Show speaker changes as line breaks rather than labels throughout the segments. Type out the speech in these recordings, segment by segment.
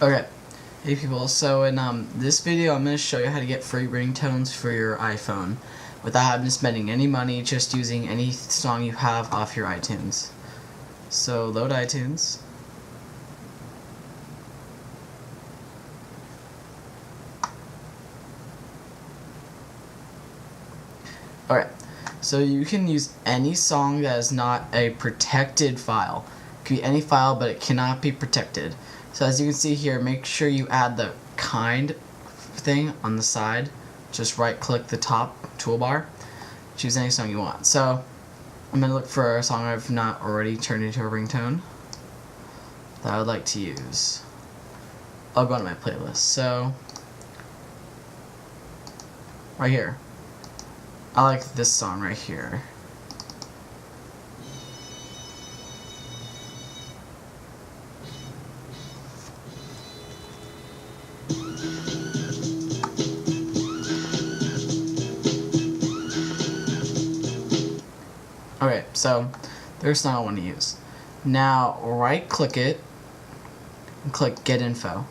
Okay, hey people, so in this video I'm going to show you how to get free ringtones for your iPhone without having to spending any money, just using any song you have off your iTunes. So load iTunes. Alright, so you can use any song that is not a protected file. It could be any file, but it cannot be protected. So as you can see here, make sure you add the kind thing on the side. Just right click the top toolbar. Choose any song you want. So I'm going to look for a song I've not already turned into a ringtone that I would like to use. I'll go to my playlist. So right here. I like this song right here. Okay, so there's a song I want to use. Now right click it and click Get Info.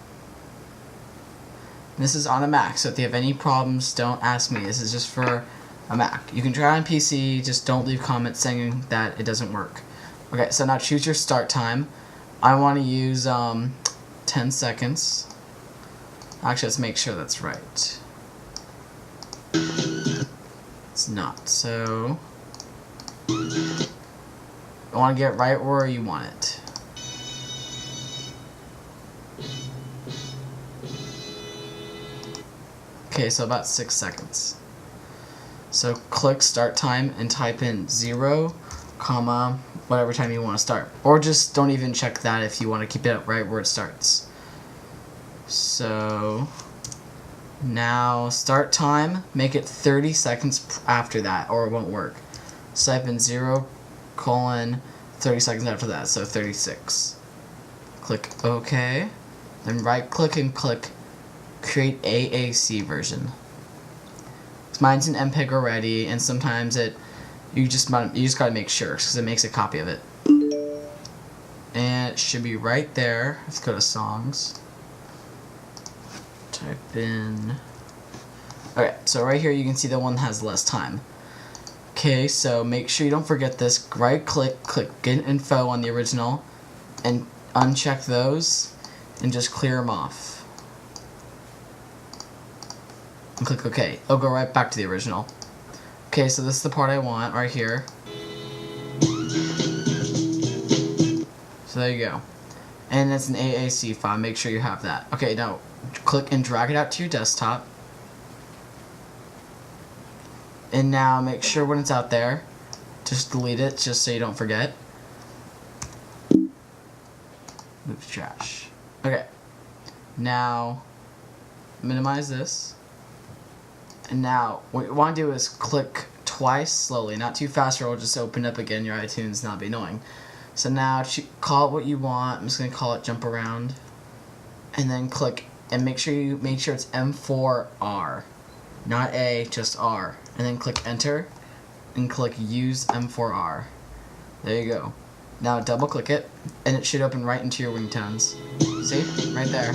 This is on a Mac, so if you have any problems, don't ask me. This is just for a Mac. You can try on PC, just don't leave comments saying that it doesn't work. Okay, so now choose your start time. I want to use 10 seconds. Actually, let's make sure that's right. It's not, so I want to get it right where you want it. Okay, so about 6 seconds. So click start time and type in 0, comma, whatever time you want to start. Or just don't even check that if you want to keep it right where it starts. So now start time, make it 30 seconds after that or it won't work. So type in 0, 30 seconds after that, so 36. Click OK. Then right click and click create AAC version. Mine's an MPEG already, and sometimes you just gotta make sure because it makes a copy of it. And it should be right there. Let's go to songs. Type in. Okay, so right here you can see the one that has less time. Okay, so make sure you don't forget this. Right click, click Get Info on the original, and uncheck those, and just clear them off. And click OK. It'll go right back to the original. Okay, so this is the part I want right here. So there you go. And it's an AAC file. Make sure you have that. Okay, now click and drag it out to your desktop. And now make sure when it's out there, just delete it just so you don't forget. Move to trash. Okay. Now minimize this. And now, what you want to do is click twice slowly, not too fast or it'll just open up again your iTunes and that'll be annoying. So now, call it what you want. I'm just going to call it Jump Around. And then click, and make sure it's M4R. Not A, just R. And then click Enter, and click Use M4R. There you go. Now double click it, and it should open right into your ringtones. See? Right there.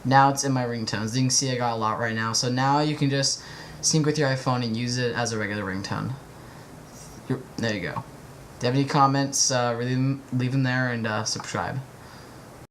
Now it's in my ringtones. You can see I got a lot right now. So now you can just sync with your iPhone and use it as a regular ringtone. There you go. If you have any comments, leave them there and subscribe.